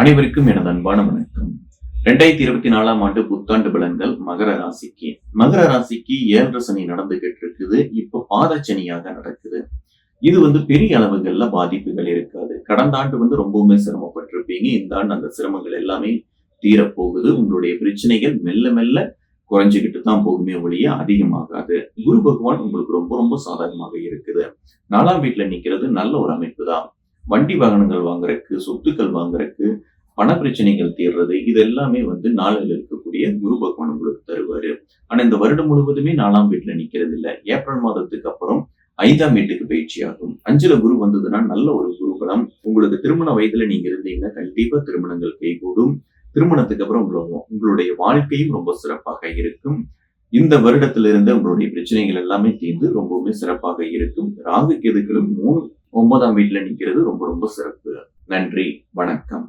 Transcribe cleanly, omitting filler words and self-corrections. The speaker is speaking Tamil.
அனைவருக்கும் எனது அன்பான வணக்கம். 2024ஆம் ஆண்டு புத்தாண்டு பலன்கள் மகர ராசிக்கு. மகர ராசிக்கு 7 சனி நடந்துகிட்டு இருக்குது. இப்ப பாதச்சனியாக நடக்குது. இது பெரிய அளவுகள்ல பாதிப்புகள் இருக்காது. கடந்த ஆண்டு ரொம்பவுமே சிரமப்பட்டிருப்பீங்க. இந்த ஆண்டு அந்த சிரமங்கள் எல்லாமே தீரப்போகுது. உங்களுடைய பிரச்சனைகள் மெல்ல மெல்ல குறைஞ்சுக்கிட்டு தான் போகுமே ஒழிய அதிகமாகாது. குரு பகவான் உங்களுக்கு ரொம்ப ரொம்ப சாதகமாக இருக்குது. 4ஆம் வீட்டுல நிக்கிறது நல்ல ஒரு அமைப்பு தான். வண்டி வாகனங்கள் வாங்குறதுக்கு, சொத்துக்கள் வாங்குறதுக்கு, பண பிரச்சனைகள் தீர்றது, இது எல்லாமே நாளில் இருக்கக்கூடிய குரு பகவான் உங்களுக்கு தருவாரு. ஆனா இந்த வருடம் முழுவதுமே 4ஆம் வீட்டுல நிக்கிறது இல்ல. ஏப்ரல் மாதத்துக்கு அப்புறம் 5ஆம் வீட்டுக்கு பயிற்சி ஆகும். 5ல குரு வந்ததுன்னா நல்ல ஒரு குரு பலம். உங்களுக்கு திருமண வயதுல நீங்க இருந்தீங்கன்னா கண்டிப்பா திருமணங்கள் கைகூடும். திருமணத்துக்கு அப்புறம் உங்களுடைய வாழ்க்கையும் ரொம்ப சிறப்பாக இருக்கும். இந்த வருடத்திலிருந்து உங்களுடைய பிரச்சனைகள் எல்லாமே தீர்ந்து ரொம்பவுமே சிறப்பாக இருக்கும். ராகு கேதுக்களும் 9ஆம் வீட்டுல நிக்கிறது ரொம்ப ரொம்ப சிறப்பு. நன்றி, வணக்கம்.